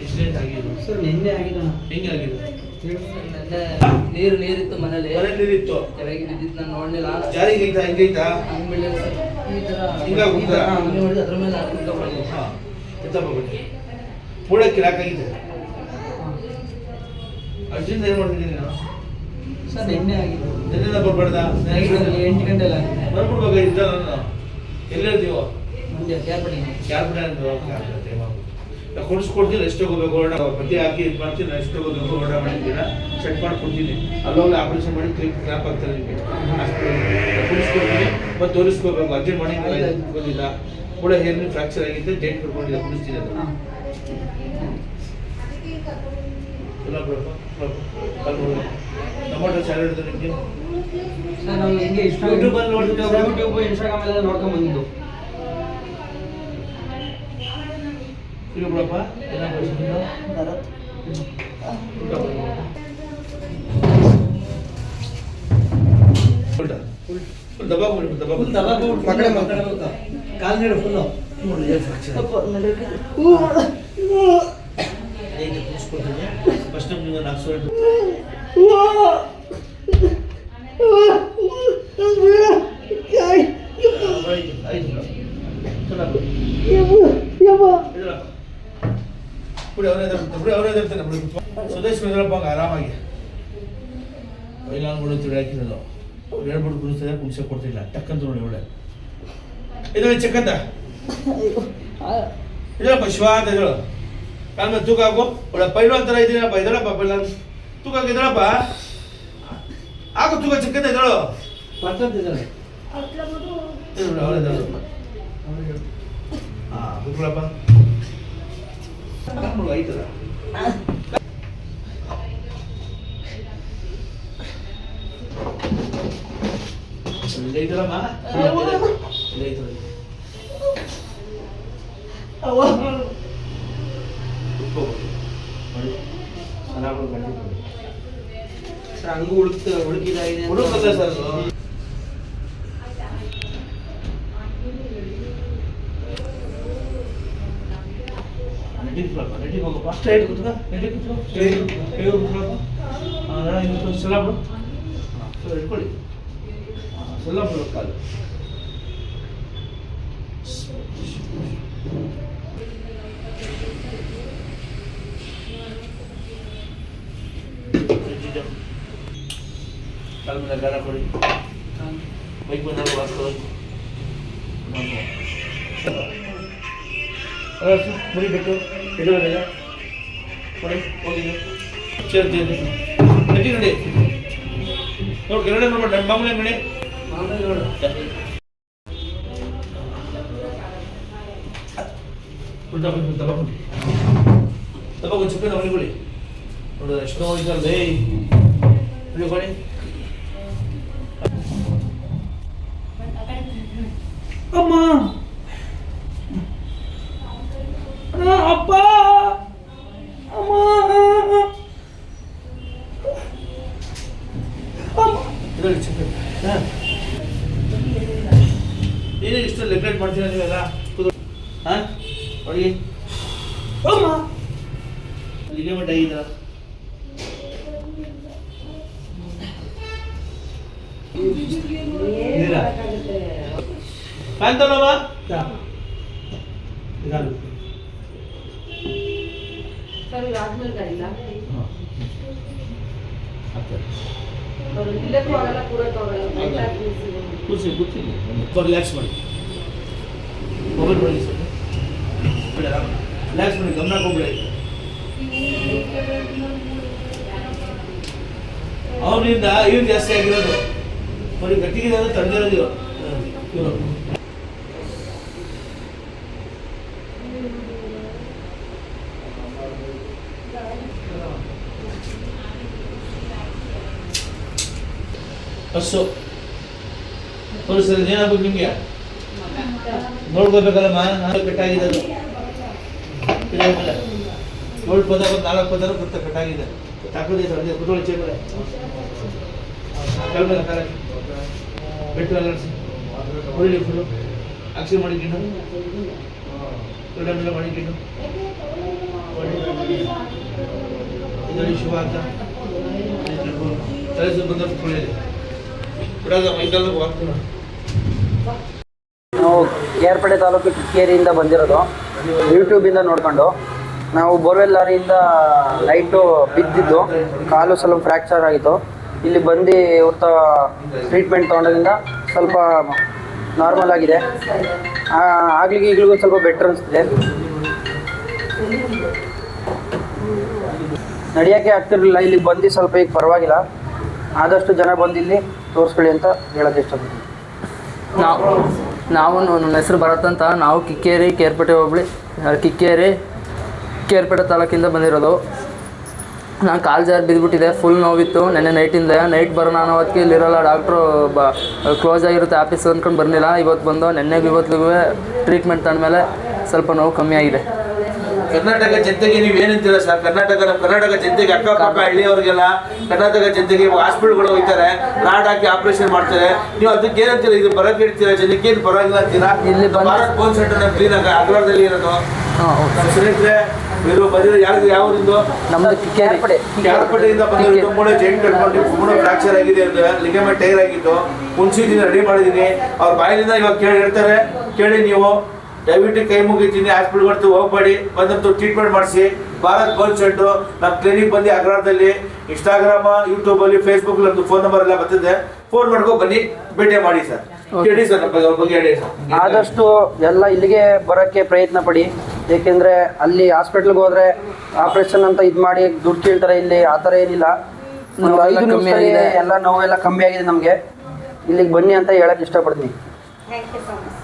Incident ಆಗಿದ್ದು sir ನಿನ್ನೆ ಆಗಿದೆ. ಹೆಂಗೆ ಆಗಿದ್ದು? ನೀರಿತ್ತು ಮನೇಲಿ ನೀರಿತ್ತು ಕೆಳಗೆ ಬಿದ್ದಿತ್ತು, ನಾನು ನೋಡಲಿಲ್ಲ. ಜಾರಿಗೆ ಐತಾ ಹೆಂಗೈತಾ? ಹಂಗೆ ಬೀಳಿಲ್ಲ ಸರ್. ಈ ಥರ ಹಿಂಗಾಗ್ಬಿಡ್ತಾ? ಹಂಗೆ ಹೊಡೆದು ಅದ್ರ ಮೇಲೆ ಹಾಕ್ಬಿಟ್ಟು ಬಂದೆ. ಹಾಂ ಎತ್ತಪ್ಪ ಬನ್ನಿ. ಮೂಳಕ್ಕೆ ಲಾಕಾಗಿದೆ. ಅರ್ಜೆಂಟ್ ಏನು ಮಾಡ್ತಿದ್ದೀನಿ ನಾನು? ಸರ್ ನಿನ್ನೆ ಆಗಿದ್ದು. ನಿನ್ನೆ ಬರ್ಬಾರ್ದ? 8 ಗಂಟೆಲ್ಲ ಆಗಿದೆ. ಬರ್ಬಿಡ್ಬೇಕಾಗಿದ್ದ ನಾನು. ಎಲ್ಲಿರ್ತೀವೋ? ಮಂಡ್ಯ ಕ್ಯಾರ್ಪಡಿ. ಕ್ಯಾಬ್ರೆ ಅಂದ್ರು ಟೈಮ್ ಆಗುತ್ತೆ. ಕೊಡಿಸ್ಕೊಡ್ತೀನಿ, ಎಷ್ಟು ಹೋಗ್ಬೇಕು ಹೊರಡ ಪತಿ ಹಾಕಿ ಇದು ಮಾಡ್ತೀನಿ, ಎಷ್ಟು ಹೋಗ್ಬೇಕು ಹೊರಡ ಮಾಡಿದ್ದೀರ ಸೆಟ್ ಮಾಡ್ಕೊಡ್ತೀನಿ. ಅಲ್ಲೋಗಿ ಆಪರೇಷನ್ ಮಾಡಿ ಕ್ಲಾಪ್ ಆಗ್ತಾರೆ ನಿಮಗೆ. ಅಷ್ಟು ಕುಡಿಸ್ಕೊಡ್ತೀನಿ ಮತ್ತು ತೋರಿಸ್ಕೋಬೇಕು. ಅರ್ಜೆಂಟ್ ಮಾಡಿ ಬಂದಿಲ್ಲ ಕೂಡ ಹೇರ್ನಿ ಫ್ರಾಕ್ಚರ್ ಆಗಿದ್ದೆ, ಡೇಟ್ ಕೊಡ್ಕೊಂಡಿಲ್ಲ, ಕುಡಿಸ್ತೀನಿ ಅದು. ಇಲ್ಲ ಬಿಡಪ್ಪ ಟೊಮೊಟೊ ಸ್ಯಾಲಡ್ ಇದೆ ನಿಮಗೆ. ಸರ್ ನಾವು ಹಿಂಗೆ ಯೂಟ್ಯೂಬಲ್ಲಿ ನೋಡ್ಬಿಟ್ಟು ಯೂಟ್ಯೂಬ್ ಇನ್ಸ್ಟಾಗ್ರಾಮ್ ಎಲ್ಲ ನೋಡ್ಕೊಂಡು ಬಂದಿದ್ದು. ಇದು ಬಿಡಪ್ಪ ಏನಾಗ ಕಾಲ್ ನೀರು ಫುಲ್ಲು ಫಸ್ಟ್ ಟೈಮ್ ನೀವು 400 ಸ್ವದೇಶ್ ಮೇದ್ರಪ್ಪ ಆರಾಮಾಗಿ ನಾನು ಬಿಡುತ್ತೀವಿ ಹಾಕಿರೋದು ಹೇಳ್ಬಿಟ್ಟು ಕುಡಿಸ್ತಾರೆ, ಕುಡಿಸೋಕೆ ಕೊಡ್ತಿಲ್ಲ. ಟಕ್ಕಂತ ನೋಡಿ ಒಳ್ಳೆ ಇದರಲ್ಲಿ ಚೆಕ್ಕಂತ ಇದಳಪ್ಪ ಶಿವ ಅಂತ ಹೇಳು. ಕಾಲ ಮೇಲೆ ತೂಕ ಹಾಕು. ಒಳ್ಳೆ ಪೈಲು ಅಂತರ ಇದೀನಪ್ಪ, ಇದಳಪ್ಪ ಪೈಲ ತೂಕ ಹಾಕಿ ಇದಳಪ್ಪ ಹಾಕು. ತೂಕ ಚೆಕ್ಕಂತ ಇದಳು ಬರ್ತಿದ್ದಾರೆ. ಹಾಂ ಬಿಟ್ಬಿಡಪ್ಪ ಐತದ ಇದೈತಲ್ಲಮ್ಮ ಇದೈತದ ಸರ್ ಹಂಗೂ ಉಳುಕಿದಾಗಿದೆ ಹುಡುಕಲ್ಲ ಸರ್ ನೆಟ್ಟಿಗೆ ಹೋಗಪ್ಪ. ಸ್ಟ್ರೈಟ್ ಕೂತ್ಕ, ನೆಟ್ಟಿಗೆ ಕೂತ್ಕೊ, ಕೈ ಕೂತ್ಕೊಳ್ಳಪ್ಪ. ಸಲ ಬಿಡು. ಹಾಂ ಸರ್ ಇಟ್ಕೊಳ್ಳಿ. ಸಲ ಬಿಡು ಕಾಲು. ಕಾಲು ಮೇಲೆ ಗಾರ ಕೊಡಿ. ಬೈಕ್ ಬಂದಾಗ ವಾಸ್ಕೊಳ್ಳಿ. ಮುರಿಬಿಟ್ಟು ಇಡುವರೆಲ್ಲ ನೋಡಿ ಹೋಗಿ ಸೇರ್ತೀನಿ. ನಡಿ ನೋಡಿ ನೋಡಿ ಕೆಳಗಡೆ ನೋಡ್ಬೇಡ, ನನ್ನ ಮಾಮೂಲಿ ನೋಡಿ ನೋಡು. ತಗೊಂಡು ಚಿಕ್ಕನ ಹೊಲಿಕೊಳ್ಳಿ. ನೋಡಿದ್ರೆ ಎಷ್ಟು ಹೋಗಿದ್ದಲ್ಲ ಹೊಲಿಕೊಳ್ಳಿ. ಅಮ್ಮ ಅಪ್ಪ ಅಮ್ಮ ಇದರಲ್ಲಿ ಚಿಕ್ಕ ನೀನೇ ಇಷ್ಟು ಲೆಗ್ರೇಟ್ ಮಾಡ್ತೀರಾ ನೀವೆಲ್ಲ? ಹಾಂ ನೋಡಿ ಅಮ್ಮ ಲಿಗಮೆಂಟ್ ಆಗಿದ್ದೀರ. ಫ್ಯಾನ್ ತಗೊಳ್ಳವಾ? ಸರ್ ಆದ್ಮೇಲೆ ಗಾಡಿಲ್ಲ ಕೂಸಿ ಕೂತಿ ರಿಲ್ಯಾಕ್ಸ್ ಮಾಡಿ. ಮೊಬೈಲ್ ನೋಡಿ ಸರ್, ರಿಲ್ಯಾಕ್ಸ್ ಮಾಡಿ, ಗಮನ ಕೊಡ್ಬೇಡಿ. ಅವನಿಂದ ಇವು ಜಾಸ್ತಿ ಆಗಿರೋದು ನೋಡಿ, ಗಟ್ಟಿಗೆ ತಡೆದಿರೋದು ಇವರು. ಬಸ್ಸು ತೋರಿಸಿದ್ರೆ ಏನಾಗ್ಬೇಕು ನಿಮಗೆ? ನೋಡ್ಕೋಬೇಕಲ್ಲಮ್ಮ, ನಾನು ಕಟ್ಟಾಗಿದೆ ಅದು. ಏಳು ಪದ 4 ಪದ ಕಟ್ಟಾಗಿದೆ. ತಾಕೋದಿ ಕುತ್ಕೊಳ್ಳಿ ಚೇರ್ ಮೇಲೆ. ಕೆಳಗೆ ಕಾಲ ಬೆಟ್ಟು ಅಲರ್ಸಿ ಹೊರಳಿ ಫುಲ್ಲು ಆಕ್ಸಿನ್ ಮಾಡಿ ಗಿಣ್ಣು ಮಾಡಿ ಗಿಣ್ಣು ಇದರಲ್ಲಿ ಶುಭ ಅಂತ ತಲೆಸು ಬಂದಷ್ಟು ತೊಳೆಯಿರಿ ಬಿಡೋದ ಮೈಕಲ್ಲು ಹೋಗ್ತೀವಿ. ನಾವು ಕೇರ್ಪೇಟೆ ತಾಲೂಕು ಕಿಕ್ಕೇರಿಯಿಂದ ಬಂದಿರೋದು. ಯೂಟ್ಯೂಬಿಂದ ನೋಡ್ಕೊಂಡು ನಾವು ಬೋರ್ವೆಲ್ ಲಾರಿಯಿಂದ ನೈಟು ಬಿದ್ದಿದ್ದು, ಕಾಲು ಸ್ವಲ್ಪ ಫ್ರ್ಯಾಕ್ಚರ್ ಆಗಿತ್ತು. ಇಲ್ಲಿ ಬಂದು ಇವ್ರ ಟ್ರೀಟ್ಮೆಂಟ್ ತೊಗೊಂಡೋದ್ರಿಂದ ಸ್ವಲ್ಪ ನಾರ್ಮಲ್ ಆಗಿದೆ. ಆಗ್ಲಿಗೆ ಈಗಲಿಗೂ ಸ್ವಲ್ಪ ಬೆಟ್ರ್ ಅನಿಸ್ತಿದೆ. ನಡೆಯೋಕ್ಕೆ ಆಗ್ತಿರಲಿಲ್ಲ. ಇಲ್ಲಿಗೆ ಬಂದು ಸ್ವಲ್ಪ ಈಗ ಪರವಾಗಿಲ್ಲ. ಆದಷ್ಟು ಜನ ಬಂದು ಇಲ್ಲಿ ತೋರಿಸ್ಕೊಳ್ಳಿ ಅಂತ ಹೇಳೋಕ್ಕೆ ಇಷ್ಟಪಡ್ತೀನಿ. ನಾವು ನನ್ನ ಹೆಸರು ಭರತ್ ಅಂತ. ನಾವು ಕಿಕ್ಕೇರಿ ಕೇರ್ಪೇಟೆ ಹೋಬಳಿ ಕೇರ್ಪೇಟೆ ತಾಲೂಕಿಂದ ಬಂದಿರೋದು. ನಾನು ಕಾಲು ಜಾರಿ ಬಿದ್ದುಬಿಟ್ಟಿದೆ, ಫುಲ್ ನೋವಿತ್ತು ನೆನ್ನೆ ನೈಟಿಂದ. ನೈಟ್ ಬರೋಣ ಅನ್ನೋ ಹೊತ್ತಿಗೆ ಇಲ್ಲಿರೋಲ್ಲ, ಡಾಕ್ಟ್ರು ಕ್ಲೋಸ್ ಆಗಿರುತ್ತೆ ಆಫೀಸ್ ಅಂದ್ಕೊಂಡು ಬರಲಿಲ್ಲ. ಇವತ್ತು ಬಂದು ನೆನ್ನೆಗೂ ಇವತ್ತಿಗೂ ಟ್ರೀಟ್ಮೆಂಟ್ ತಗೊಂಡ್ಮೇಲೆ ಸ್ವಲ್ಪ ನೋವು ಕಮ್ಮಿ ಆಗಿದೆ. ಕರ್ನಾಟಕ ಜನತೆಗೆ ನೀವು ಏನಂತೀರ ಸರ್? ಕರ್ನಾಟಕ ಜನತೆಗೆ ಅಕ್ಕಪಕ್ಕ ಹಳ್ಳಿಯವ್ರಿಗೆಲ್ಲ ಕರ್ನಾಟಕ ಜನತೆಗೆ ಹಾಸ್ಪಿಟಲ್ಗಳು ಹೋಗ್ತಾರೆ, ರಾಡ್ ಹಾಕಿ ಆಪರೇಷನ್ ಮಾಡ್ತಾರೆ. ನೀವು ಅದಕ್ಕೆ ಏನಂತೀರ? ಇದು ಬರಕ್ಕೆ ಹೇಳ್ತೀರಾ? ಜನಕ್ಕೆ ಏನು ಪರವಾಗಿಲ್ಲ ಅಂತೀರಾ? ಇಲ್ಲಿ ಭಾರತ್ ಬೋನ್ ಸೆಂಟರ್ ಕ್ಲೀನ್ ಆಗ ಅಗ್ರವಾರದಲ್ಲಿ ಇರೋದು. ನಮ್ಮ ಸ್ನೇಹಿತರೆ ಇವರು ಬಂದಿರೋ ಯಾವ್ದು ನಮ್ಮದು ಕ್ಯಾರ್ಪೇಟೆಯಿಂದ ಬಂದಿರೋದು. ಮೂಳೆ ಜಾಯಿಂಟ್ ಕಟ್ಕೊಂಡು ಮೂಳೆ ಫ್ರಾಕ್ಚರ್ ಆಗಿದೆ, ಲಿಗಮೆಂಟ್ ಟೈರ್ ಆಗಿತ್ತು. ಮುನ್ಸಿದ್ದೀನಿ ರೆಡಿ ಮಾಡಿದ್ದೀನಿ. ಅವ್ರ ಬಾಯಿನಿಂದ ಇವಾಗ ಹೇಳ್ತಾರೆ, ಕೇಳಿ ನೀವು. ದಯವಿಟ್ಟು ಕೈ ಮುಗಿತೀನಿ, ಹಾಸ್ಪಿಟಲ್ಗಳು ಹೋಗ್ಬೇಡಿ, ಬಂದಂತೂ ಟ್ರೀಟ್ಮೆಂಟ್ ಮಾಡಿಸಿ. ಭಾರತ್ ಬೋನ್ ಸೆಂಟರ್ ನಮ್ಮ ಕ್ಲಿನಿಕ್ ಬಂದು ಅಗ್ರವಾರದಲ್ಲಿ. ಇನ್ಸ್ಟಾಗ್ರಾಮ್, ಯೂಟ್ಯೂಬಲ್ಲಿ, ಫೇಸ್ಬುಕ್ ನಮ್ದು ಫೋನ್ ನಂಬರ್ ಎಲ್ಲ ಬರ್ತಿದೆ. ಫೋನ್ ಮಾಡ್ಕೊಂಡು ಬನ್ನಿ, ಭೇಟಿ ಮಾಡಿ ಸರ್. ಹೇಳಿ ಸರ್ ನಮ್ಮ ಬಗ್ಗೆ ಹೇಳಿ ಸರ್. ಆದಷ್ಟು ಎಲ್ಲ ಇಲ್ಲಿಗೆ ಬರೋಕ್ಕೆ ಪ್ರಯತ್ನ ಪಡಿ. ಏಕೆಂದರೆ ಅಲ್ಲಿ ಹಾಸ್ಪಿಟ್ಲಿಗೆ ಹೋದರೆ ಆಪ್ರೇಷನ್ ಅಂತ ಇದು ಮಾಡಿ ದುಡ್ಡು ಕೇಳ್ತಾರೆ. ಇಲ್ಲಿ ಆ ಥರ ಏನಿಲ್ಲ. ಒಂದು 5 ನಿಮಿಷದಲ್ಲಿ ಎಲ್ಲ ನೋವೆಲ್ಲ ಕಮ್ಮಿ ಆಗಿದೆ ನಮಗೆ. ಇಲ್ಲಿಗೆ ಬನ್ನಿ ಅಂತ ಹೇಳಕ್ಕೆ ಇಷ್ಟಪಡ್ತೀನಿ. Thank you so much.